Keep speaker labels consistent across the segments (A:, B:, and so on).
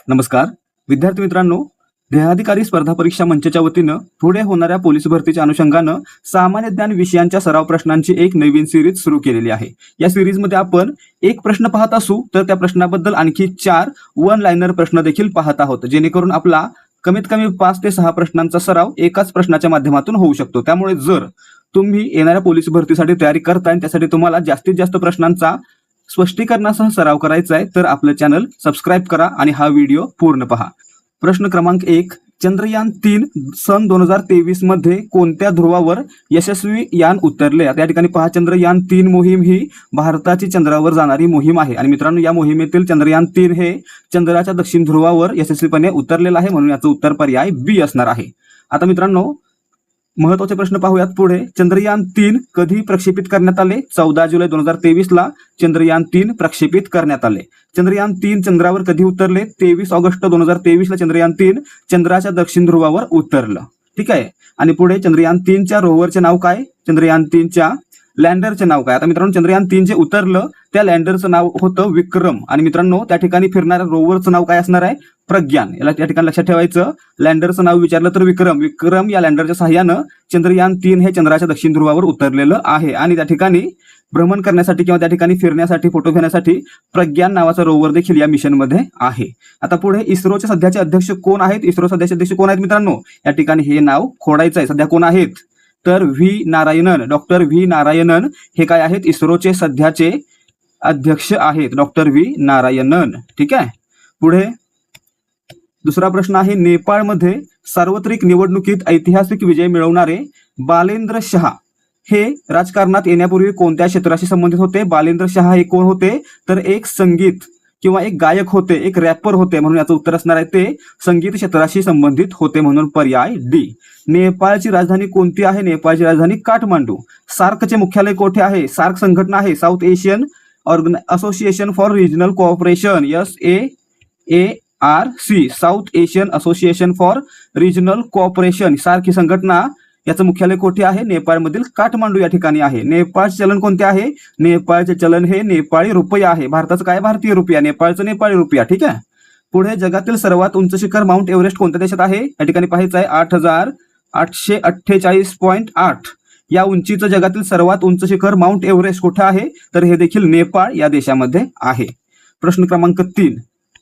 A: नमस्कार विद्यार्थी मित्रांनो, ध्येयाधिकारी स्पर्धा परीक्षा मंचच्या वतीनं पुढे होणाऱ्या पोलीस भरतीच्या अनुषंगानं सामान्य ज्ञान विषयांच्या सराव प्रश्नांची एक नवीन सिरीज सुरू केलेली आहे। या सिरीजमध्ये आपण एक प्रश्न पाहत असू तर त्या प्रश्नाबद्दल आणखी 4 वन लाइनर प्रश्न देखील पाहत आहोत, जेणेकरून आपला कमीत कमी 5 ते 6 प्रश्नांचा सराव एकाच प्रश्नाच्या माध्यमातून होऊ शकतो। त्यामुळे जर तुम्ही येणाऱ्या पोलीस भरतीसाठी तयारी करताय, त्यासाठी तुम्हाला जास्तीत जास्त प्रश्नांचा स्पष्टीकरणासह सराव करायचा आहे तर आपलं चॅनल सबस्क्राइब करा आणि हा व्हिडिओ पूर्ण पहा। प्रश्न क्रमांक 1, चंद्रयान 3 सन 2023 मध्ये कोणत्या ध्रुवावर यशस्वी यान उतरले? या ठिकाणी पहा, चंद्रयान 3 मोहीम ही भारताची चंद्रावर जाणारी मोहीम आहे आणि मित्रांनो या मोहिमेतील चंद्रयान 3 हे चंद्राच्या दक्षिण ध्रुवावर यशस्वीपणे उतरलेलं आहे, म्हणून याचं उत्तर पर्याय बी असणार आहे। आता मित्रांनो महत्त्वाचे प्रश्न पाहूयात पुढे। चंद्रयान 3 कधी प्रक्षेपित करण्यात आले? 14 जुलै 2023 ला चंद्रयान 3 प्रक्षेपित करण्यात आले। चंद्रयान 3 चंद्रावर कधी उतरले? 23 ऑगस्ट 2023 ला चंद्रयान 3 चंद्राच्या दक्षिण ध्रुवावर उतरलं। ठीक आहे, आणि पुढे चंद्रयान 3 च्या रोव्हरचे नाव काय? चंद्रयान 3 च्या लँडरचे नाव काय? आता मित्रांनो चंद्रयान 3 जे उतरलं त्या लँडरचं नाव होतं विक्रम, आणि मित्रांनो त्या ठिकाणी फिरणाऱ्या रोव्हरचं नाव काय असणार आहे? प्रज्ञान। याला त्या ठिकाणी लक्षात ठेवायचं, लँडरचं नाव विचारलं तर विक्रम या लँडरच्या सहाय्यानं चंद्रयान 3 हे चंद्राच्या दक्षिण ध्रुवावर उतरलेलं आहे, आणि त्या ठिकाणी भ्रमण करण्यासाठी किंवा त्या ठिकाणी फिरण्यासाठी फोटो घेण्यासाठी प्रज्ञान नावाचा रोव्हर देखील या मिशन मध्ये आहे। आता पुढे इस्रोचे सध्याचे अध्यक्ष कोण आहेत? इस्रो सध्याचे अध्यक्ष कोण आहेत मित्रांनो? या ठिकाणी हे नाव खोडायचं आहे। सध्या कोण आहेत? तर V Narayanan, doctor V Narayanan हे काय आहेत? इस्रोचे सध्याचे अध्यक्ष आहेत, डॉक्टर व्ही नारायणन। ठीक आहे, पुढे दुसरा प्रश्न आहे, नेपाळमध्ये सार्वत्रिक निवडणुकीत ऐतिहासिक विजय मिळवणारे बालेंद्र शाह हे राजकारणात येण्यापूर्वी कोणत्या क्षेत्राशी संबंधित होते? बालेंद्र शाह हे कोण होते? तर एक संगीत किंवा एक गायक होते, एक रॅपर होते, म्हणून याचं उत्तर असणार आहे ते संगीत क्षेत्राशी संबंधित होते, म्हणून पर्याय डी। नेपाळची राजधानी कोणती आहे? नेपाळची राजधानी काठमांडू। सार्कचे मुख्यालय कोठे आहे? सार्क संघटना आहे South Asian Association for Regional Cooperation, SAARC, South Asian Association for Regional Cooperation, SAARC ही संघटना याचं मुख्यालय कोठे आहे? नेपाळमधील काठमांडू या ठिकाणी आहे। नेपाळचे चलन कोणते आहे? नेपाळचे चलन हे नेपाळी रुपया आहे। भारताचं काय? भारतीय रुपया, नेपाळचं नेपाळी रुपया। ठीक आहे, पुढे जगातील सर्वात उंच शिखर माउंट एव्हरेस्ट कोणत्या देशात आहे? या ठिकाणी पाहायचं आहे 8848.8 या उंचीचं जगातील सर्वात उंच शिखर माउंट एव्हरेस्ट कुठे आहे? तर हे देखील नेपाळ या देशामध्ये आहे। प्रश्न क्रमांक 3,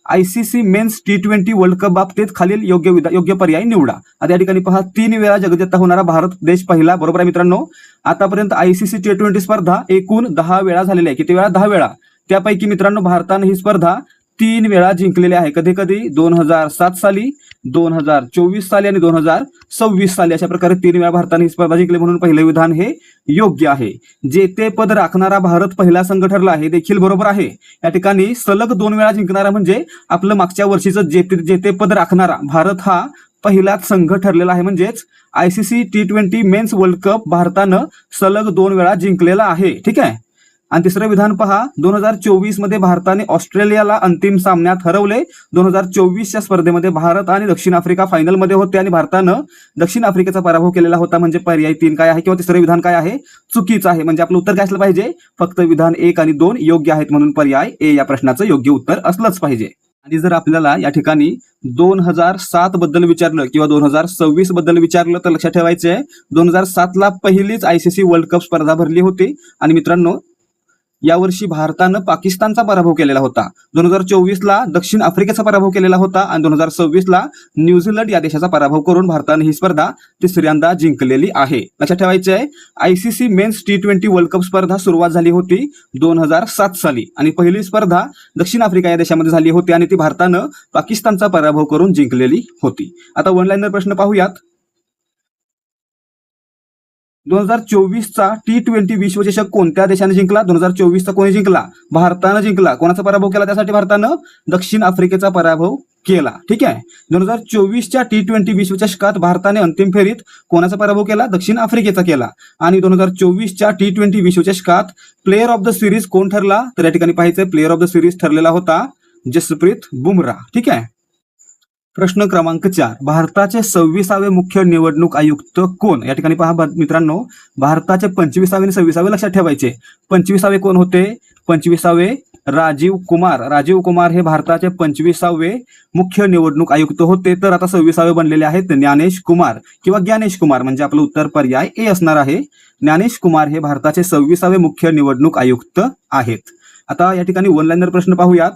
A: ICC men's T20 world cup बाबतीत खालील योग्य पर्याय निवडा। आता या ठिकाणी पहा, 3 वेळा जगजेता होणारा भारत देश पहिला, बरोबर आहे मित्रांनो। आतापर्यंत ICC T20 स्पर्धा एकूण 10 वेळा झालेली आहे। किती वेळा? 10 वेळा। त्यापैकी मित्रांनो भारताने ही स्पर्धा 3 वेळा जिंकलेली आहे। कधी कधी 2007 साली, 2024 साली आणि 2026 साली, अशा प्रकारे 3 वेळा भारताने ही स्पर्धा जिंकली, म्हणून पहिले विधान हे योग्य आहे। जेतेपद राखणारा भारत पहिला संघ ठरला, हे देखील बरोबर आहे। या ठिकाणी सलग 2 वेळा जिंकणारा म्हणजे आपलं मागच्या वर्षीचं जेतेपद राखणारा भारत हा पहिलाच संघ ठरलेला आहे, म्हणजेच ICC T20 men's world cup भारतानं सलग 2 वेळा जिंकलेला आहे। ठीक आहे, आणि तिसरं विधान पहा, 2024 मध्ये भारताने ऑस्ट्रेलियाला अंतिम सामन्यात हरवले। 2024च्या स्पर्धेमध्ये भारत आणि दक्षिण आफ्रिका फायनल मध्ये होते आणि भारतानं दक्षिण आफ्रिकेचा पराभव केलेला होता, म्हणजे पर्याय 3 काय आहे किंवा तिसरं विधान काय आहे? चुकीचं आहे। म्हणजे आपलं उत्तर काय असलं पाहिजे? फक्त विधान 1 आणि 2 योग्य आहेत, म्हणून पर्याय ए या प्रश्नाचं योग्य उत्तर असलंच पाहिजे। आणि जर आपल्याला या ठिकाणी 2007 बद्दल विचारलं किंवा 2026 बद्दल विचारलं तर लक्षात ठेवायचे, 2007 ला पहिलीच ICC वर्ल्ड कप स्पर्धा भरली होती, आणि मित्रांनो यावर्षी भारतानं पाकिस्तानचा पराभव केलेला होता। 2024 ला दक्षिण आफ्रिकेचा पराभव केलेला होता आणि 2026 ला न्यूझीलंड या देशाचा पराभव करून भारताने ही स्पर्धा तिसऱ्यांदा जिंकलेली आहे। लक्षात ठेवायचे आहे, ICC men's T20 world cup स्पर्धा सुरुवात झाली होती 2007 साली, आणि पहिली स्पर्धा दक्षिण आफ्रिका या देशामध्ये झाली होती आणि ती भारतानं पाकिस्तानचा पराभव करून जिंकलेली होती। आता वन लाइनर प्रश्न पाहूयात। 2024चा T20 विश्वचषक कोणत्या देशाने जिंकला? 2024चा कोणी जिंकला? भारतानं जिंकला। कोणाचा पराभव केला? त्यासाठी भारतानं दक्षिण आफ्रिकेचा पराभव केला। ठीक आहे, 2024च्या T20 विश्वचषकात भारताने अंतिम फेरीत कोणाचा पराभव केला? दक्षिण आफ्रिकेचा केला। आणि 2024च्या T20 विश्वचषकात प्लेयर ऑफ द सिरीज कोण ठरला? तर या ठिकाणी पाहायचंय, प्लेयर ऑफ द सिरीज ठरलेला होता जसप्रीत बुमराह। ठीक आहे, प्रश्न क्रमांक 4, भारताचे 26वे मुख्य निवडणूक आयुक्त कोण? या ठिकाणी पहा मित्रांनो, भारताचे 25वे आणि 26वे लक्षात ठेवायचे। 25वे कोण होते? 25वे राजीव कुमार हे भारताचे 25वे मुख्य निवडणूक आयुक्त होते, तर आता 26वे बनलेले आहेत ज्ञानेश कुमार किंवा ज्ञानेश कुमार, म्हणजे आपलं उत्तर पर्याय ए असणार आहे. ज्ञानेश कुमार हे भारताचे 26वे मुख्य निवडणूक आयुक्त आहेत. आता या ठिकाणी वन लाईनर प्रश्न पाहूयात.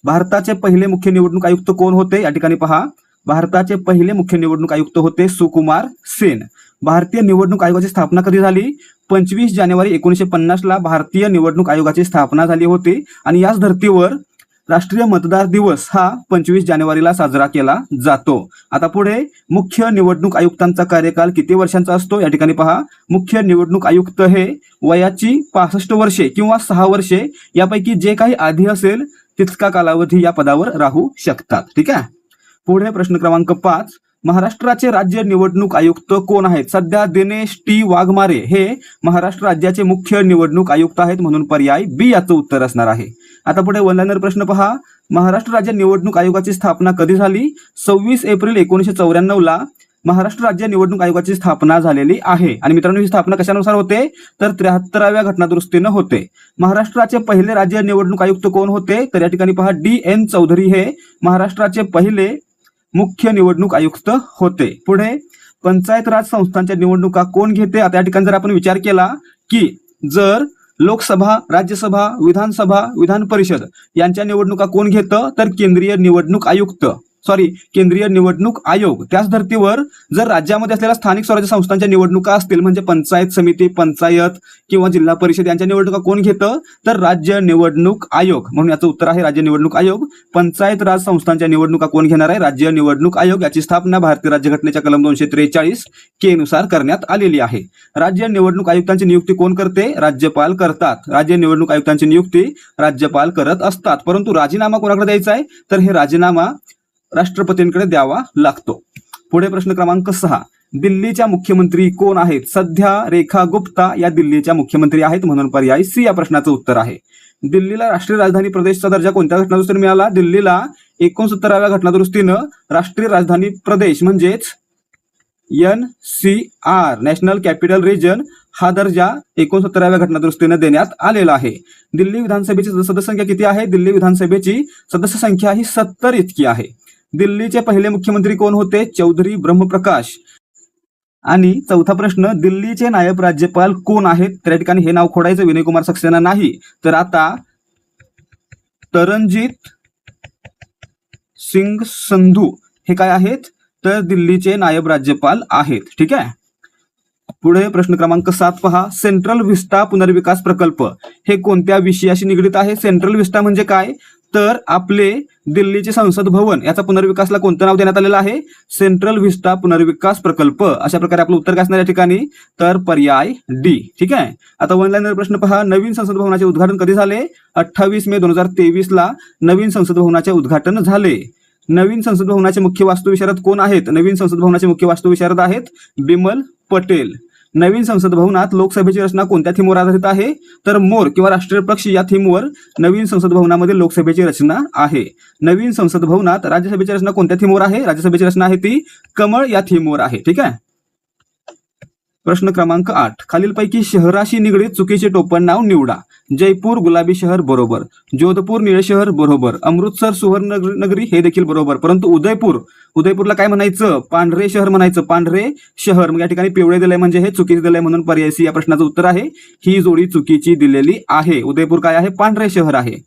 A: भारताचे पहिले मुख्य निवडणूक आयुक्त कोण होते? या ठिकाणी पहा, भारताचे पहिले मुख्य निवडणूक आयुक्त होते सुकुमार सेन. भारतीय निवडणूक आयोगाची स्थापना कधी झाली? 25 जानेवारी 1950 ला भारतीय निवडणूक आयोगाची स्थापना झाली होती आणि याच धर्तीवर राष्ट्रीय मतदार दिवस हा 25 जानेवारीला साजरा केला जातो. आता पुढे मुख्य निवडणूक आयुक्तांचा कार्यकाल किती वर्षांचा असतो? या ठिकाणी पहा, मुख्य निवडणूक आयुक्त हे वयाची 65 वर्षे किंवा 6 वर्षे यापैकी जे काही आधी असेल तितका कालावधी या पदावर राहू शकतात. ठीक आहे. पुढे प्रश्न क्रमांक 5, महाराष्ट्राचे राज्य निवडणूक आयुक्त कोण आहेत? सध्या दिनेश टी वाघमारे हे महाराष्ट्र राज्याचे मुख्य निवडणूक आयुक्त आहेत, म्हणून पर्याय बी याचं उत्तर असणार आहे. आता पुढे वन लाईनर प्रश्न पहा, महाराष्ट्र राज्य निवडणूक आयोगाची स्थापना कधी झाली? 26 एप्रिल 1994 ला महाराष्ट्र राज्य निवडणूक आयोगाची स्थापना झालेली आहे. आणि मित्रांनो, ही स्थापना कशानुसार होते? तर 73व्या घटनादुरुस्तीनं होते. महाराष्ट्राचे पहिले राज्य निवडणूक आयुक्त कोण होते? तर या ठिकाणी पहा, DN चौधरी हे महाराष्ट्राचे पहिले मुख्य निवडणूक आयुक्त होते. पुढे पंचायत राज संस्थांच्या निवडणुका कोण घेते? आता या ठिकाणी जर आपण विचार केला की जर लोकसभा, राज्यसभा, विधानसभा, विधान परिषद यांच्या निवडणुका कोण घेतं? तर केंद्रीय निवडणूक आयोग. त्याच धर्तीवर जर राज्यामध्ये असलेल्या स्थानिक स्वराज्य संस्थांच्या निवडणुका असतील, म्हणजे पंचायत समिती, पंचायत किंवा जिल्हा परिषद यांच्या निवडणुका कोण घेतं? तर राज्य निवडणूक आयोग, म्हणून याचं उत्तर आहे राज्य निवडणूक आयोग. पंचायत राज संस्थांच्या निवडणुका कोण घेणार आहे? राज्य निवडणूक आयोग. याची स्थापना भारतीय राज्यघटनेच्या कलम 243 के नुसार करण्यात आलेली आहे. राज्य निवडणूक आयुक्तांची नियुक्ती कोण करते? राज्यपाल करतात. राज्य निवडणूक आयुक्तांची नियुक्ती राज्यपाल करत असतात. परंतु राजीनामा कोणाकडे द्यायचा आहे? तर हे राजीनामा राष्ट्रपतींकडे द्यावा लागतो. पुढे प्रश्न क्रमांक 6, दिल्लीच्या मुख्यमंत्री कोण आहेत? सध्या रेखा गुप्ता या दिल्लीच्या मुख्यमंत्री आहेत, म्हणून पर्याय सी या प्रश्नाचं उत्तर आहे. दिल्लीला राष्ट्रीय राजधानी प्रदेशचा दर्जा कोणत्या घटनादुरुस्तीने मिळाला? दिल्लीला 69व्या घटनादुरुस्तीनं राष्ट्रीय राजधानी प्रदेश म्हणजेच NCR नॅशनल कॅपिटल रिजन हा दर्जा 69व्या घटनादुरुस्तीने देण्यात आलेला आहे. दिल्ली विधानसभेची सदस्य संख्या किती आहे? दिल्ली विधानसभेची सदस्य संख्या ही 70 इतकी आहे. दिल्लीचे पहिले मुख्यमंत्री कोण होते? चौधरी ब्रह्मप्रकाश. आणि चौथा प्रश्न, दिल्लीचे नायब राज्यपाल कोण आहेत? तर या ठिकाणी हे नाव खोडायचं, विनय कुमार सक्सेना नाही, तर आता तरनजीत सिंग संधू हे काय आहेत? तर दिल्लीचे नायब राज्यपाल आहेत. ठीक आहे. पुढे प्रश्न क्रमांक 7 पहा, सेंट्रल व्हिस्टा पुनर्विकास प्रकल्प हे कोणत्या विषयाशी निगडीत आहे? सेंट्रल व्हिस्टा म्हणजे काय? तर आपले दिल्लीचे संसद भवन याचा पुनर्विकासला कोणतं नाव देण्यात आलेलं आहे? सेंट्रल व्हिस्टा पुनर्विकास प्रकल्प. अशा प्रकारे आपलं उत्तर काय असणार या ठिकाणी? तर पर्याय डी. ठीक आहे. आता वन लाईनर प्रश्न पहा, नवीन संसद भवनाचे उद्घाटन कधी झाले? 28 मे 2023 ला नवीन संसद भवनाचे उद्घाटन झाले. नवीन संसद भवनाचे मुख्य वास्तुविशारद कोण आहेत? नवीन संसद भवनाचे मुख्य वास्तुविशारद आहेत बिमल पटेल. नवीन संसद भवनात लोकसभेची रचना कोणत्या थीमवर आधारित आहे? तर मोर किंवा राष्ट्रीय पक्ष या थीमवर नवीन संसद भवनामध्ये लोकसभेची रचना आहे. नवीन संसद भवनात राज्यसभेची रचना कोणत्या थीमवर आहे? राज्यसभेची रचना आहे ती कमळ या थीमवर आहे. ठीक आहे. प्रश्न क्रमांक 8, खालीलपैकी शहराशी निगडीत चुकीचे टोपण नाव निवडा. जयपूर गुलाबी शहर बरोबर, जोधपूर निळे शहर बरोबर, अमृतसर सुवर्ण नगरी हे देखील बरोबर, परंतु उदयपूरला काय म्हणायचं? पांढरे शहर म्हणायचं. पांढरे शहर, मग या ठिकाणी पिवळे दिलंय म्हणजे हे चुकीचे दिलंय, म्हणून पर्याय सी या प्रश्नाचं उत्तर आहे. ही जोडी चुकीची दिलेली आहे. उदयपूर काय आहे? पांढरे शहर आहे.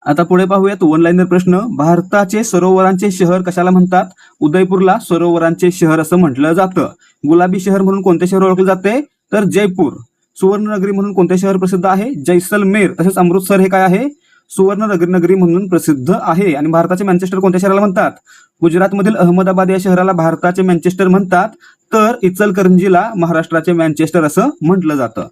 A: आता पुढे पाहूयात वन लाईनर प्रश्न, भारताचे सरोवरांचे शहर कशाला म्हणतात? उदयपूरला सरोवरांचे शहर असं म्हटलं जातं. गुलाबी शहर म्हणून कोणते शहर ओळखले जाते? तर जयपूर. सुवर्ण नगरी म्हणून कोणते शहर प्रसिद्ध आहे? जैसलमेर. तसेच अमृतसर हे काय आहे? सुवर्ण नगरी म्हणून प्रसिद्ध आहे. आणि भारताचे मँचेस्टर कोणत्या शहराला म्हणतात? गुजरातमधील अहमदाबाद या शहराला भारताचे मँचेस्टर म्हणतात, तर इचलकरंजीला महाराष्ट्राचे मँचेस्टर असं म्हटलं जातं.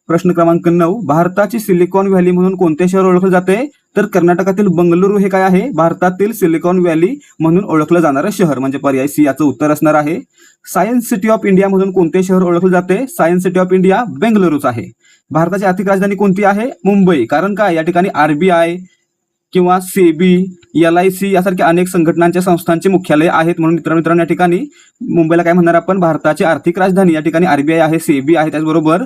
A: प्रश्न क्रमांक 9, भारताची सिलिकॉन व्हॅली म्हणून कोणते शहर ओळखले जाते? तर कर्नाटकातील बंगळुरू हे काय आहे? भारतातील सिलिकॉन व्हॅली म्हणून ओळखलं जाणारं शहर, म्हणजे पर्याय सी याचं उत्तर असणार आहे. सायन्स सिटी ऑफ इंडिया म्हणून कोणते शहर ओळखले जाते? सायन्स सिटी ऑफ इंडिया बेंगलुरूच आहे. भारताची आर्थिक राजधानी कोणती आहे? मुंबई. कारण काय? या ठिकाणी RBI किंवा सेबी, LIC यासारख्या अनेक संघटनांच्या संस्थांचे मुख्यालय आहेत, म्हणून मित्रांनो या ठिकाणी मुंबईला काय म्हणणार आपण? भारताची आर्थिक राजधानी. या ठिकाणी RBI आहे, सेबी आहे, त्याचबरोबर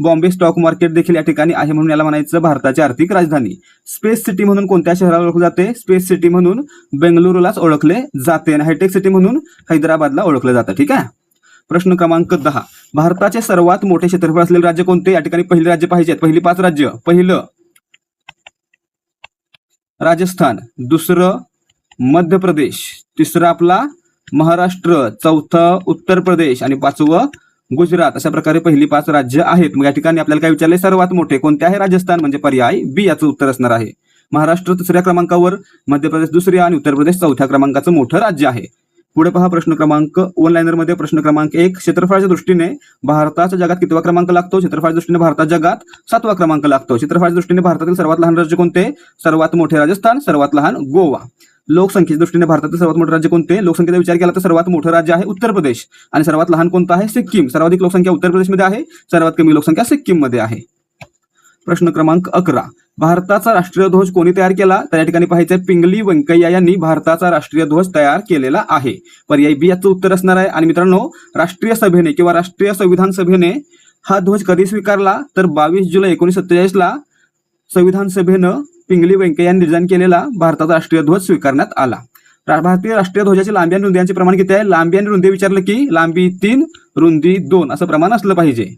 A: बॉम्बे स्टॉक मार्केट देखील या ठिकाणी आहे म्हणून याला म्हणायचं भारताची आर्थिक राजधानी. स्पेस सिटी म्हणून कोणत्या शहराला ओळखले जाते? स्पेस सिटी म्हणून बेंगलुरूलाच ओळखले जाते आणि हायटेक सिटी म्हणून हैदराबादला ओळखलं जातं. ठीक आहे. प्रश्न क्रमांक 10. भारताचे सर्वात मोठे क्षेत्रफळ असलेले राज्य कोणते? या ठिकाणी पहिली राज्य पाहिजेत, पहिली 5 राज्य. पहिलं राजस्थान, दुसरं मध्य प्रदेश, तिसरं आपला महाराष्ट्र, चौथं उत्तर प्रदेश आणि 5वं गुजरात. अशा प्रकारे पहिली 5 राज्य आहेत. मग या ठिकाणी आपल्याला काय विचारले? सर्वात मोठे कोणते आहे? राजस्थान म्हणजे पर्याय बी याचं उत्तर असणार आहे. महाराष्ट्र 3ऱ्या क्रमांकावर, मध्य प्रदेश 2ऱ्या आणि उत्तर प्रदेश 4थ्या क्रमांकाचं मोठं राज्य आहे. पुढे पहा प्रश्न क्रमांक 1 लाइनर मध्ये प्रश्न क्रमांक 1. क्षेत्रफळाच्या दृष्टीने भारताच्या जगात कितवा क्रमांक लागतो? क्षेत्रफळाच्या दृष्टीने भारतात जगात 7वा क्रमांक लागतो. क्षेत्रफळाच्या दृष्टीने भारतातील सर्वात लहान राज्य कोणते? सर्वात मोठे राजस्थान, सर्वात लहान गोवा. लोकसंख्येच्या दृष्टीने भारतातील सर्वात मोठे राज्य कोणते? लोकसंख्येचा विचार केला तर सर्वात मोठं राज्य आहे उत्तर प्रदेश आणि सर्वात लहान कोणतं आहे? सिक्कीम. सर्वाधिक लोकसंख्या उत्तर प्रदेशमध्ये आहे, सर्वात कमी लोकसंख्या सिक्कीम मध्ये आहे. प्रश्न क्रमांक 11. भारताचा राष्ट्रीय ध्वज कोणी तयार केला? तर या ठिकाणी पाहायचंय पिंगली व्यंकय्या यांनी भारताचा राष्ट्रीय ध्वज तयार केलेला आहे. पर्याय बी याचं उत्तर असणार आहे. आणि मित्रांनो, राष्ट्रीय सभेने किंवा राष्ट्रीय संविधान सभेने हा ध्वज कधी स्वीकारला? तर 22 जुलै 1947 संविधान सभेनं पिंगली व्यंकय्या यांनी डिझाईन केलेला भारताचा राष्ट्रीय ध्वज स्वीकारण्यात आला. भारतीय राष्ट्रीय ध्वजाची लांबी आणि रुंदी यांचे प्रमाण किती आहे? लांबी आणि रुंदी विचारलं की लांबी 3, रुंदी 2 असं प्रमाण असलं पाहिजे.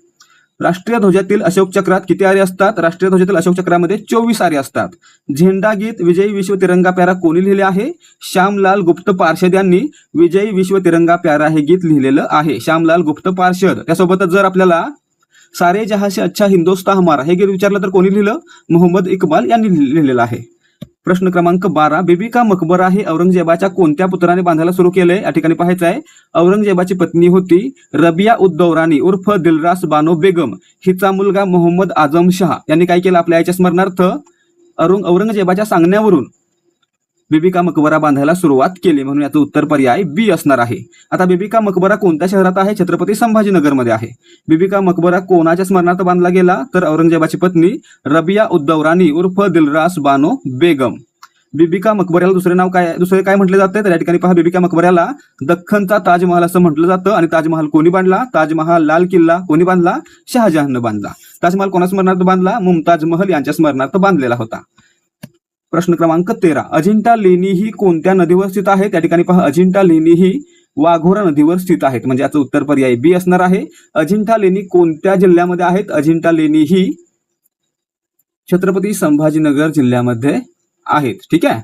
A: राष्ट्रीय ध्वजातील अशोक चक्रात किती आरे असतात? राष्ट्रीय ध्वजातील अशोक चक्रामध्ये 24 आरे असतात. झेंडा गीत विजयी विश्व तिरंगा प्यारा कोणी लिहिले आहे? श्यामलाल गुप्त पार्षद यांनी विजयी विश्व तिरंगा प्यारा हे गीत लिहिलेलं आहे. श्यामलाल गुप्त पार्षद. त्यासोबतच जर आपल्याला सारे जहां से अच्छा हिंदुस्तान हमारा हे गीत विचारलं तर कोणी लिहिलं? मोहम्मद इक्बाल यांनी लिहिलेलं आहे. प्रश्न क्रमांक 12. बीबी का मकबरा हे औरंगजेबाच्या कोणत्या पुत्राने बांधायला सुरू केले? या ठिकाणी पाहायचं आहे औरंगजेबाची पत्नी होती रबिया उद दौरानी उर्फ दिलरास बानो बेगम. हिचा मुलगा मोहम्मद आझम शहा यांनी काय केलं? आपल्या आईच्या स्मरणार्थ औरंगजेबाच्या सांगण्यावरून बीबी का मकबरा बांधायला सुरुवात केली म्हणून याचं उत्तर पर्याय बी असणार आहे. आता बीबी का मकबरा कोणत्या शहरात आहे? छत्रपती संभाजीनगर मध्ये आहे. बीबी का मकबरा कोणाच्या स्मरणार्थ बांधला गेला? तर औरंगजेबाची पत्नी रबिया उद दौरानी उर्फ दिलरास बानो बेगम. बीबी का मकबऱ्याला दुसरे काय म्हटले जाते? तर या ठिकाणी पहा, बीबी का मकबऱ्याला दख्खनचा ताजमहाल असं म्हटलं जातं. आणि ताजमहाल कोणी बांधला? ताजमहाल लाल किल्ला कोणी बांधला? शहाजहाननं बांधला. ताजमहाल कोणा स्मरणार्थ बांधला? मुमताज महल यांच्या स्मरणार्थ बांधलेला होता. प्रश्न क्रमांक 13. अजिंठा लेणी ही कोणत्या नदीवर स्थित आहे? त्या ठिकाणी पहा, अजिंठा लेणी ही वाघोरा नदीवर स्थित आहेत म्हणजे याचं उत्तर पर्याय बी असणार आहे. अजिंठा लेणी कोणत्या जिल्ह्यामध्ये आहेत? अजिंठा लेणी ही छत्रपती संभाजीनगर जिल्ह्यामध्ये आहेत. ठीक आहे.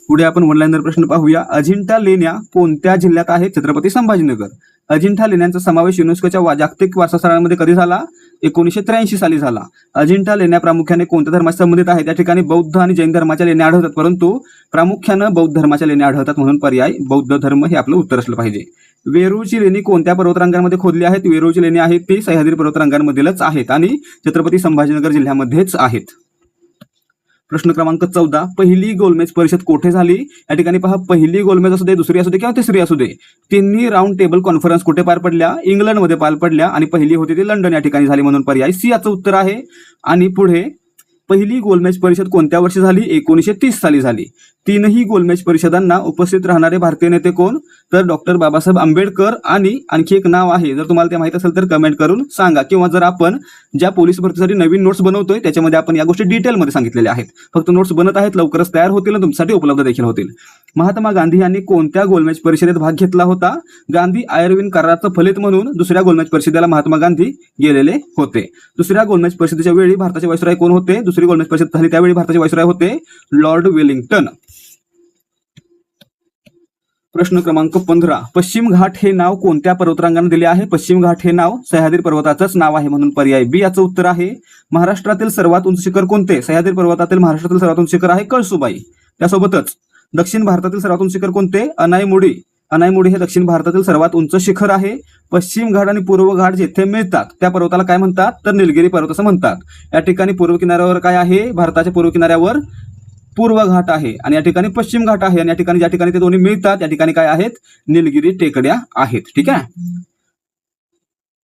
A: पुढे आपण ऑनलाईनर प्रश्न पाहूया. अजिंठा लेण्या कोणत्या जिल्ह्यात आहेत? छत्रपती संभाजीनगर. अजिंठा लेण्यांचा समावेश युनेस्कोच्या जागतिक वारसा स्थळांमध्ये कधी झाला? 1983 साली झाला. अजिंठा लेण्या प्रामुख्याने कोणत्या धर्माशी संबंधित आहेत? या ठिकाणी बौद्ध आणि जैन धर्माच्या लेण्या आढळतात, परंतु प्रामुख्यानं बौद्ध धर्माच्या लेण्या आढळतात म्हणून पर्याय बौद्ध धर्म हे आपलं उत्तर असलं पाहिजे. वेरूळची लेणी कोणत्या पर्वतरांगांमध्ये खोदली आहेत? वेरूळची लेणी आहेत ती सह्याद्री पर्वतरांगांमधीलच आहेत आणि छत्रपती संभाजीनगर जिल्ह्यामध्येच आहेत. प्रश्न क्रमांक 14. पहिली गोलमेज परिषद कोठे झाली? या ठिकाणी पहा, पहिली गोलमेज असू दे, दुसरी असू दे किंवा तिसरी असू दे, तिन्ही राऊंड टेबल कॉन्फरन्स कुठे पार पडल्या? इंग्लंडमध्ये पार पडल्या आणि पहिली होती ती लंडन या ठिकाणी झाली म्हणून पर्याय सी याचं उत्तर आहे. आणि पुढे पहिली गोलमेज परिषद कोणत्या वर्षी झाली? 1930 साली झाली. तीनही गोलमेज परिषदांना उपस्थित राहणारे भारतीय नेते कोण? तर डॉक्टर बाबासाहेब आंबेडकर आणि आणखी एक नाव आहे, जर तुम्हाला ते माहित असेल तर कमेंट करून सांगा, किंवा जर आपण ज्या पोलीस भरतीसाठी नवीन नोट्स बनवतोय त्याच्यामध्ये आपण या गोष्टी डिटेलमध्ये सांगितलेल्या आहेत. फक्त नोट्स बनत आहेत, लवकरच तयार होतील आणि तुमच्यासाठी उपलब्ध देखील होतील. महात्मा गांधी यांनी कोणत्या गोलमेज परिषदेत भाग घेतला होता? गांधी आयर्विन कराराचं फलित म्हणून दुसऱ्या गोलमेज परिषदेला महात्मा गांधी गेलेले होते. दुसऱ्या गोलमेज परिषदेच्या वेळी भारताचे व्हाईसरॉय कोण होते? दुसरी गोलमेज परिषद झाली त्यावेळी भारताचे व्हाईसरॉय होते लॉर्ड वेलिंग्टन. प्रश्न क्रमांक 15. पश्चिम घाट हे नाव कोणत्या पर्वतरांगाने दिले आहे? पश्चिम घाट हे नाव सह्याद्री पर्वताचंच नाव आहे म्हणून पर्याय बी याचं उत्तर आहे. महाराष्ट्रातील सर्वात उंच शिखर कोणते? सह्याद्री पर्वतातील महाराष्ट्रातील सर्वात उंच शिखर आहे कळसुबाई. त्यासोबतच दक्षिण भारतातील सर्वात उंच शिखर कोणते? अनाईमुडी. अनाईमुडी हे दक्षिण भारतातील सर्वात उंच शिखर आहे. पश्चिम घाट आणि पूर्व घाट जेथे मिळतात त्या पर्वताला काय म्हणतात? तर निलगिरी पर्वत असं म्हणतात. या ठिकाणी पूर्व किनाऱ्यावर काय आहे? भारताच्या पूर्व किनाऱ्यावर पूर्व घाट आहे आणि या ठिकाणी पश्चिम घाट आहे आणि या ठिकाणी ज्या ठिकाणी ते दोन्ही मिळतात या ठिकाणी काय आहेत? निलगिरी टेकड्या आहेत. ठीक आहे.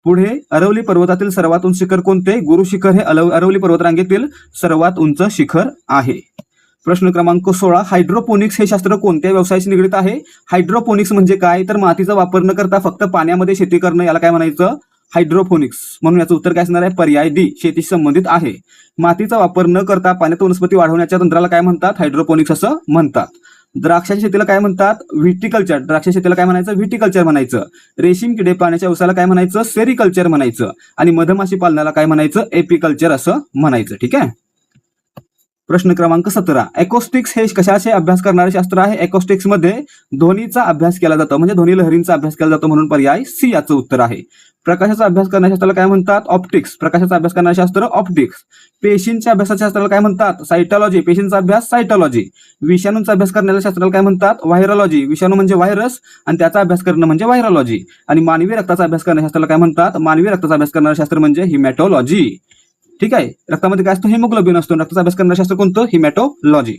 A: पुढे अरवली पर्वतातील सर्वात उंच शिखर कोणते? गुरु शिखर हे अरवली पर्वतरांगेतील सर्वात उंच शिखर आहे. प्रश्न क्रमांक 16. हायड्रोपोनिक्स हे शास्त्र कोणत्या व्यवसायाशी निगडित आहे? हायड्रोपोनिक्स म्हणजे काय? तर मातीचा वापर न करता फक्त पाण्यामध्ये शेती करणं याला काय म्हणायचं? हायड्रोपोनिक्स, म्हणून याचं उत्तर काय असणार आहे? पर्याय डी, शेतीशी संबंधित आहे. मातीचा वापर न करता पाण्यात वनस्पती वाढवण्याच्या तंत्राला काय म्हणतात? हायड्रोपोनिक्स असं म्हणतात. द्राक्षाच्या शेतीला काय म्हणतात? व्हिटिकल्चर. द्राक्ष शेतीला काय म्हणायचं? व्हिटिकल्चर म्हणायचं. रेशीम किडे पाण्याच्या व्यवसायाला काय म्हणायचं? सेरिकल्चर म्हणायचं. आणि मधमाशी पालनाला काय म्हणायचं? एपिकल्चर असं म्हणायचं. ठीक आहे. प्रश्न क्रमांक 17. एकॉस्टिक्स हे कशाचे अभ्यास करणारे शास्त्र आहे? एकॉस्टिक्स मध्ये ध्वनीचा अभ्यास केला जातो, म्हणजे ध्वनी लहरींचा अभ्यास केला जातो, म्हणून पर्याय सी याचं उत्तर आहे. प्रकाशाचा अभ्यास करणाऱ्या शास्त्राला काय म्हणतात? ऑप्टिक्स. प्रकाशाचा अभ्यास करणारे शास्त्र ऑप्टिक्स. पेशींच्या अभ्यासाच्या शास्त्राला काय म्हणतात? सायटॉलॉजी. पेशींचा अभ्यास सायटॉलॉजी. विषाणूंचा अभ्यास करणाऱ्या शास्त्राला काय म्हणतात? व्हायरॉलॉजी. विषाणू म्हणजे व्हायरस आणि त्याचा अभ्यास करणं म्हणजे व्हायरॉलॉजी. आणि मानवी रक्ताचा अभ्यास करणाऱ्या शास्त्राला काय म्हणतात? मानवी रक्ताचा अभ्यास करणारे शास्त्र म्हणजे हिमॅटोलॉजी. ठीक आहे. रक्तामध्ये काय असतो? हिमोग्लोबिन असतो. रक्ताचा अभ्यास करणारे शास्त्र कोणतं? हिमॅटोलॉजी.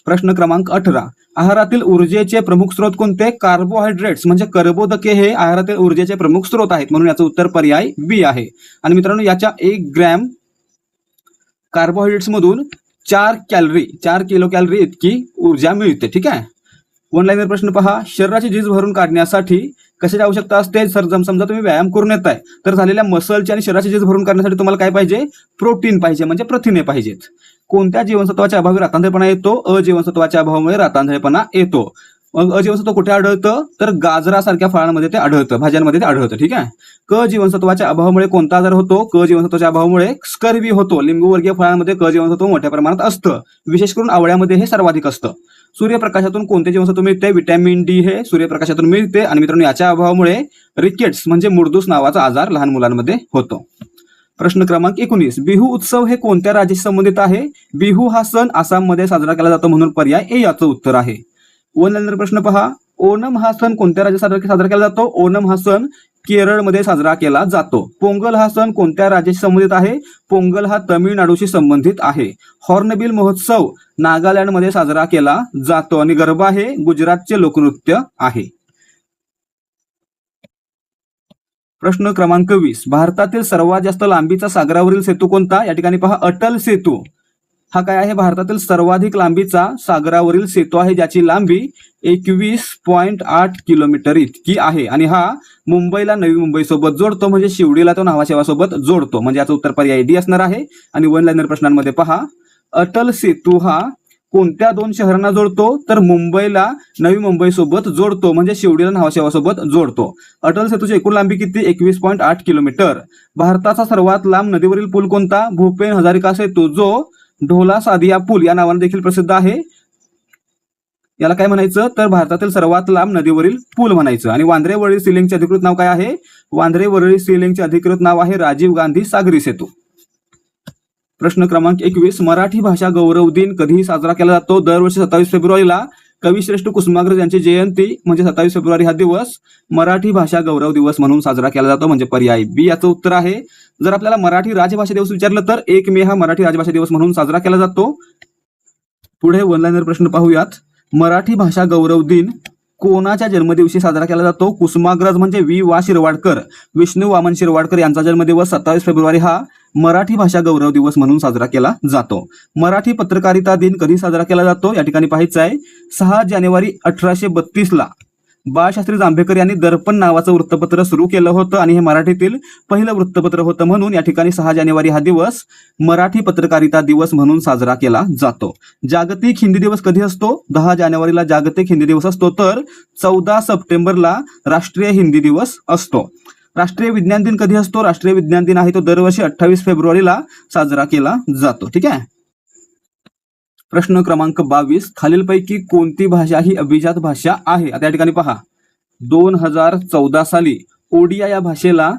A: प्रश्न क्रमांक 18. आहारातील ऊर्जेचे प्रमुख स्रोत कोणते? कार्बोहायड्रेट्स, म्हणजे कर्बोदके हे आहारातील ऊर्जेचे प्रमुख स्रोत आहेत, म्हणून याचं उत्तर पर्याय बी आहे. आणि मित्रांनो, याच्या 1 ग्रॅम कार्बोहायड्रेट्स मधून 4 किलो कॅलरी इतकी ऊर्जा मिळते. ठीक आहे. वन लाईनर प्रश्न पहा. शरीराची झीज भरून काढण्यासाठी कशाची आवश्यकता असते? सर, समजा तुम्ही व्यायाम करून येत आहे, तर झालेल्या मसलची आणि शरीराची झीज भरून काढण्यासाठी तुम्हाला काय पाहिजे? प्रोटीन पाहिजे, म्हणजे प्रथिने पाहिजेत. कोणत्या जीवनसत्वाच्या अभावी रातांधळेपणा येतो? अजीवनसत्वाच्या अभावामुळे रातांधळेपणा येतो. अजीवनसत्व कुठे आढळतं? तर गाजरासारख्या फळांमध्ये ते आढळतं, भाज्यांमध्ये ते आढळतं. ठीक आहे. क जीवनसत्वाच्या अभावामुळे कोणता आजार होतो? क जीवनसत्वाच्या अभावामुळे स्कर्वी होतो. लिंबूवर्गीय फळांमध्ये क जीवनसत्व मोठ्या प्रमाणात असतं, विशेष करून आवळ्यामध्ये हे सर्वाधिक असतं. सूर्यप्रकाशातून कोणते जीवनसत्व मिळते? व्हिटॅमिन डी हे सूर्यप्रकाशातून मिळते. आणि मित्रांनो, याच्या अभावामुळे रिकेट्स म्हणजे मुर्दूस नावाचा आजार लहान मुलांमध्ये होतो. प्रश्न क्रमांक 19. बिहू उत्सव हे कोणत्या राज्याशी संबंधित आहे? बिहू हा सण आसाममध्ये साजरा केला जातो, म्हणून पर्याय ए याचं उत्तर आहे. वन लाईनर प्रश्न पहा. ओणम हा सण कोणत्या राज्यात साजरा केला जातो? ओणम हा सण केरळमध्ये साजरा केला जातो. पोंगल हा सण कोणत्या राज्याशी संबंधित आहे? पोंगल हा तमिळनाडूशी संबंधित आहे. हॉर्नबिल महोत्सव नागालँडमध्ये साजरा केला जातो. आणि गरबा हे गुजरातचे लोकनृत्य आहे. प्रश्न क्रमांक 20. भारतातील सर्वात जास्त लांबीचा सागरावरील सेतू कोणता? या ठिकाणी पहा, अटल सेतू हा काय आहे? भारतातील सर्वाधिक लांबीचा सागरावरील सेतू आहे, ज्याची लांबी 21.8 किलोमीटर इतकी आहे. आणि हा मुंबईला नवी मुंबई सोबत जोडतो, म्हणजे शिवडीला तो न्हावा सोबत जोडतो, म्हणजे याचं उत्तर पर्याय डी असणार आहे. आणि वन लाईनर प्रश्नांमध्ये पहा, अटल सेतू हा कोणत्या 2 शहरांना जोडतो? तर मुंबईला नवी मुंबई सोबत जोडतो, म्हणजे शिवडीला न्हावा सोबत जोडतो. अटल सेतूची एकूण लांबी किती? 21.8 किलोमीटर. भारताचा सर्वात लांब नदीवरील पूल कोणता? भूपेन हजारिका सेतू, जो ढोला सादिया पूल या नावाने देखील प्रसिद्ध आहे. याला काय म्हणायचं? तर भारतातील सर्वात लांब नदीवरील पूल म्हणायचं. आणि वांद्रे वरळी सी लिंकचे अधिकृत नाव काय आहे? वांद्रे वरळी सी लिंकचे अधिकृत नाव आहे राजीव गांधी सागरी सेतू. प्रश्न क्रमांक 21. मराठी भाषा गौरव दिन कधी साजरा केला जातो? दरवर्षी 27 फेब्रुवारीला कविश्रेष्ठ कुसुमाग्रज यांची जयंती, म्हणजे 27 फेब्रुवारी हा दिवस मराठी भाषा गौरव दिवस म्हणून साजरा केला जातो, म्हणजे पर्याय बी याचं उत्तर आहे. जर आपल्याला मराठी राजभाषा दिवस विचारलं तर 1 मे हा मराठी राजभाषा दिवस म्हणून साजरा केला जातो. पुढे वन लाईनर प्रश्न पाहूयात. मराठी भाषा गौरव दिन कोणाच्या जन्मदिवशी साजरा केला जातो? कुसुमाग्रज म्हणजे वि वा शिरवाडकर, विष्णू वामन शिरवाडकर यांचा जन्मदिवस 27 फेब्रुवारी हा मराठी भाषा गौरव दिवस म्हणून साजरा केला जातो. मराठी पत्रकारिता दिन कधी साजरा केला जातो? या ठिकाणी पाहायचं आहे, 6 जानेवारी 1832 ला बाळशास्त्री जांभेकर यांनी दर्पण नावाचं वृत्तपत्र सुरू केलं होतं, आणि हे मराठीतील पहिलं वृत्तपत्र होतं, म्हणून या ठिकाणी 6 जानेवारी हा दिवस मराठी पत्रकारिता दिवस म्हणून साजरा केला जातो. जागतिक हिंदी दिवस कधी असतो? 10 जानेवारीला जागतिक हिंदी दिवस असतो, तर 14 सप्टेंबरला राष्ट्रीय हिंदी दिवस असतो. राष्ट्रीय विज्ञान दिन कधी असतो? राष्ट्रीय विज्ञान दिन आहे तो दरवर्षी 28 फेब्रुवारीला साजरा केला जातो. ठीक आहे. प्रश्न क्रमांक 22. खालीलपैकी कोणती भाषा ही अभिजात भाषा आहे? आता या ठिकाणी पहा, 2014 साली ओडिया या भाषेला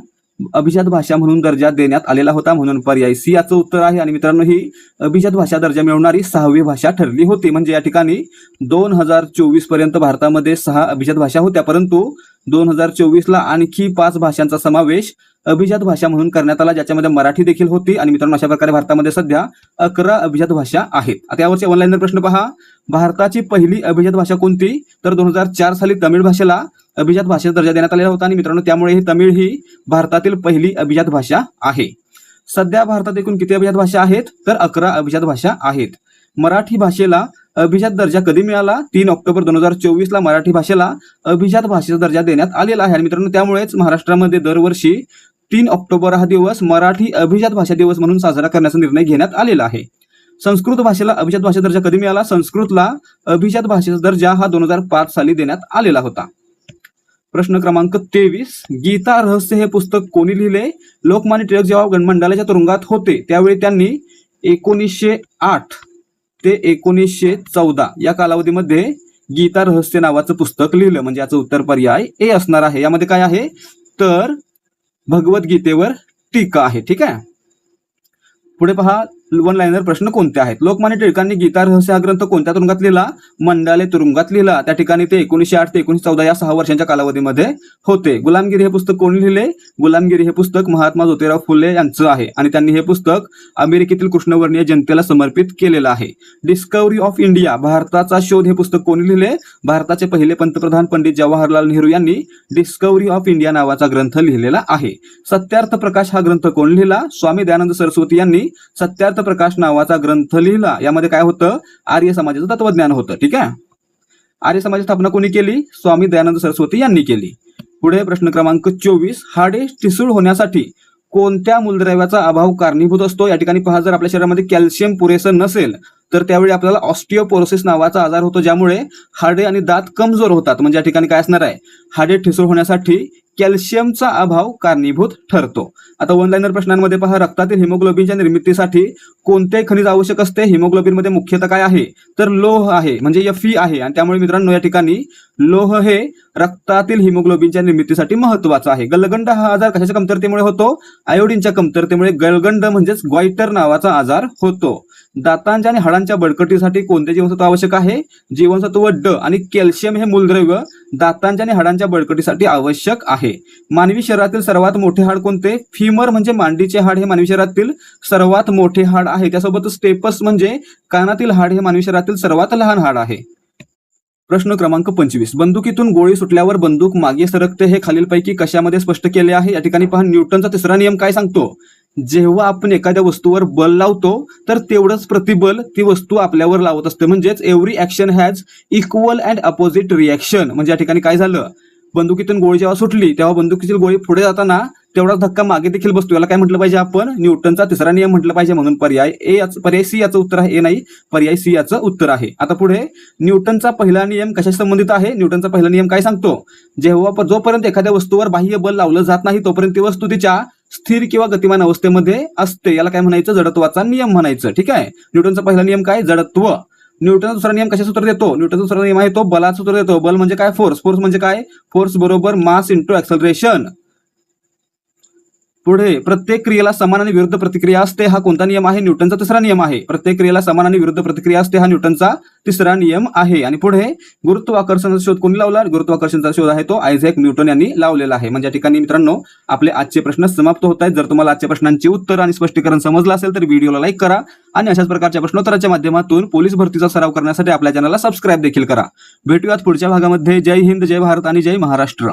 A: अभिजात भाषा म्हणून दर्जा देण्यात आलेला होता, म्हणून पर्याय सी याचं उत्तर आहे. आणि मित्रांनो, ही अभिजात भाषा दर्जा मिळवणारी 6वी भाषा ठरली होती, म्हणजे या ठिकाणी 2024 पर्यंत भारतामध्ये 6 अभिजात भाषा होत्या, परंतु 2024 ला आणखी 5 भाषांचा समावेश अभिजात भाषा म्हणून करण्यात आला, ज्याच्यामध्ये मराठी देखील होती. आणि मित्रांनो, अशा प्रकारे भारतामध्ये सध्या 11 अभिजात भाषा आहेत. आता यावरचे ऑनलाईन प्रश्न पहा. भारताची पहिली अभिजात भाषा कोणती? तर 2004 साली तमिळ भाषेला अभिजात भाषेचा दर्जा देण्यात आलेला होता, आणि मित्रांनो त्यामुळे ही तमिळ ही भारतातील पहिली अभिजात भाषा आहे. सध्या भारतात एकूण किती अभिजात भाषा आहेत? तर 11 अभिजात भाषा आहेत. मराठी भाषेला अभिजात दर्जा कधी मिळाला? 3 ऑक्टोबर 2024 ला मराठी भाषेला अभिजात भाषेचा दर्जा देण्यात आलेला आहे. आणि मित्रांनो त्यामुळेच महाराष्ट्रामध्ये दरवर्षी 3 ऑक्टोबर हा दिवस मराठी अभिजात भाषा दिवस म्हणून साजरा करण्याचा निर्णय घेण्यात आलेला आहे. संस्कृत भाषेला अभिजात भाषा दर्जा कधी मिळाला? संस्कृतला अभिजात भाषेचा दर्जा हा 2005 साली देण्यात आलेला होता. प्रश्न क्रमांक 23, गीता रहस्य हे पुस्तक कोणी लिहिले? लोकमान्य टिळक जेव्हा गणमंडळाच्या तुरुंगात होते त्यावेळी त्यांनी 1908 ते 1914 या कालावधीमध्ये गीता रहस्य नावाचं पुस्तक लिहिलं. म्हणजे याचं उत्तर पर्याय ए असणार आहे. यामध्ये काय आहे तर भगवद्गीतेवर टीका आहे. ठीक आहे. पुढे पहा, वन लाईनर प्रश्न कोणते आहेत? लोकमान्य टिळकांनी गीता रहस्य हा ग्रंथ कोणत्या तुरुंगात लिहिला? मंडाले तुरुंगात लिहिला. त्या ठिकाणी ते 1908 ते 1914 या 6 वर्षांच्या कालावधीमध्ये होते. गुलामगिरी हे पुस्तक कोणी लिहिले? गुलामगिरी हे पुस्तक महात्मा ज्योतिराव फुले यांचं आहे आणि त्यांनी हे पुस्तक अमेरिकेतील कृष्णवर्णीय जनतेला समर्पित केलेलं आहे. डिस्कव्हरी ऑफ इंडिया भारताचा शोध हे पुस्तक कोणी लिहिले? भारताचे पहिले पंतप्रधान पंडित जवाहरलाल नेहरू यांनी डिस्कव्हरी ऑफ इंडिया नावाचा ग्रंथ लिहिलेला आहे. सत्यार्थ प्रकाश हा ग्रंथ कोण लिहिला? स्वामी दयानंद सरस्वती यांनी सत्यार्थ प्रकाश नावाचा ग्रंथ लिहिला. यामध्ये काय होतं? आर्य समाजाचं तत्वज्ञान होतं. ठीक आहे. आर्य समाजाची स्थापना कोणी केली? स्वामी दयानंद सरस्वती यांनी केली. पुढे प्रश्न क्रमांक 24, हाडे ठिसूळ होण्यासाठी कोणत्या मूलद्रव्याचा अभाव कारणीभूत असतो? या ठिकाणी पहा, जर आपल्या शरीरामध्ये कॅल्शियम पुरेसं नसेल तर त्यावेळी आपल्याला ऑस्टिओपोरोसिस नावाचा आजार होतो, ज्यामुळे हाडे आणि दात कमजोर होतात. म्हणजे या ठिकाणी काय असणार आहे? हाडे ठिसूळ होण्यासाठी कॅल्शियमचा अभाव कारणीभूत ठरतो. आता वन लाईनर प्रश्नांमध्ये पहा, रक्तातील हिमोग्लोबिनच्या निर्मितीसाठी कोणते खनिज आवश्यक असते? हिमोग्लोबिन मध्ये मुख्यतः काय आहे तर लोह आहे, म्हणजे Fe आहे. आणि त्यामुळे मित्रांनो या ठिकाणी लोह हे रक्तातील हिमोग्लोबिनच्या निर्मितीसाठी महत्वाचं आहे. गलगंड हा आजार कशाच्या कमतरतेमुळे होतो? आयोडीनच्या कमतरतेमुळे गलगंड म्हणजेच ग्वाइटर नावाचा आजार होतो. दातांच्या आणि हाडांच्या बळकटीसाठी कोणते जीवनसत्व आवश्यक आहे? जीवनसत्व ड आणि कॅल्शियम हे मूलद्रव्य दातांच्या आणि हाडांच्या बळकटीसाठी आवश्यक आहे. मानवी शरीरातील सर्वात मोठे हाड कोणते? फीमर म्हणजे मांडीचे हाड हे मानवी शरीरातील सर्वात मोठे हाड आहे. त्यासोबत स्टेपस म्हणजे कानातील हाड हे मानवी शरीरातील सर्वात लहान हाड आहे. प्रश्न क्रमांक 25, बंदुकीतून गोळी सुटल्यावर बंदूक मागे सरकते हे खालीलपैकी कशामध्ये स्पष्ट केले आहे? या ठिकाणी पहा, न्यूटनचा तिसरा नियम काय सांगतो? जेव्हा आपण एखाद्या वस्तूवर बल लावतो तर तेवढंच प्रतिबल ती वस्तू आपल्यावर लावत असते. म्हणजेच every action has equal and opposite reaction. म्हणजे या ठिकाणी काय झालं? बंदुकीतून गोळी जेव्हा सुटली तेव्हा बंदुकीची गोळी पुढे जाताना तेवढाच धक्का मागे देखील बसतो. याला काय म्हटलं पाहिजे आपण? न्यूटनचा तिसरा नियम म्हटलं पाहिजे. म्हणून पर्याय सी याचं उत्तर आहे. ए नाही, पर्याय सी याचं उत्तर आहे. आता पुढे, न्यूटनचा पहिला नियम कशाशी संबंधित आहे? न्यूटनचा पहिला नियम काय सांगतो? जोपर्यंत एखाद्या वस्तूवर बाह्य बल लावलं जात नाही तोपर्यंत ती वस्तू तिच्या स्थिर किंवा गतिमान अवस्थेमध्ये असते. याला काय म्हणायचं? जडत्वाचा नियम म्हणायचं. ठीक आहे. न्यूटनचा पहिला नियम काय? जडत्व. न्यूटनचा दुसरा नियम कशा सूत्र देतो? न्यूटनचा दुसरा नियम आहे तो बलाचा सूत्र देतो. बल म्हणजे काय? फोर्स. फोर्स म्हणजे काय? फोर्स बरोबर मास इंटू ऍक्सलरेशन. पुढे, प्रत्येक क्रियेला समान आणि विरुद्ध प्रतिक्रिया असते हा कोणता नियम आहे? न्यूटनचा तिसरा नियम आहे. प्रत्येक क्रियेला समान आणि विरुद्ध प्रतिक्रिया असते हा न्यूटनचा तिसरा नियम आहे. आणि पुढे, गुरुत्वाकर्षणाचा शोध कोणी लावला? गुरुत्वाकर्षणाचा शोध आहे तो आयझॅक न्यूटन यांनी लावलेला आहे. म्हणजे या ठिकाणी मित्रांनो आपले आजचे प्रश्न समाप्त होत आहेत. जर तुम्हाला आजच्या प्रश्नांची उत्तर आणि स्पष्टीकरण समजलं असेल तर व्हिडिओला लाईक करा आणि अशाच प्रकारच्या प्रश्नोत्तराच्या माध्यमातून पोलीस भरतीचा सराव करण्यासाठी आपल्या चॅनलला सबस्क्राईब देखील करा. भेटूयात पुढच्या भागामध्ये. जय हिंद, जय भारत आणि जय महाराष्ट्र.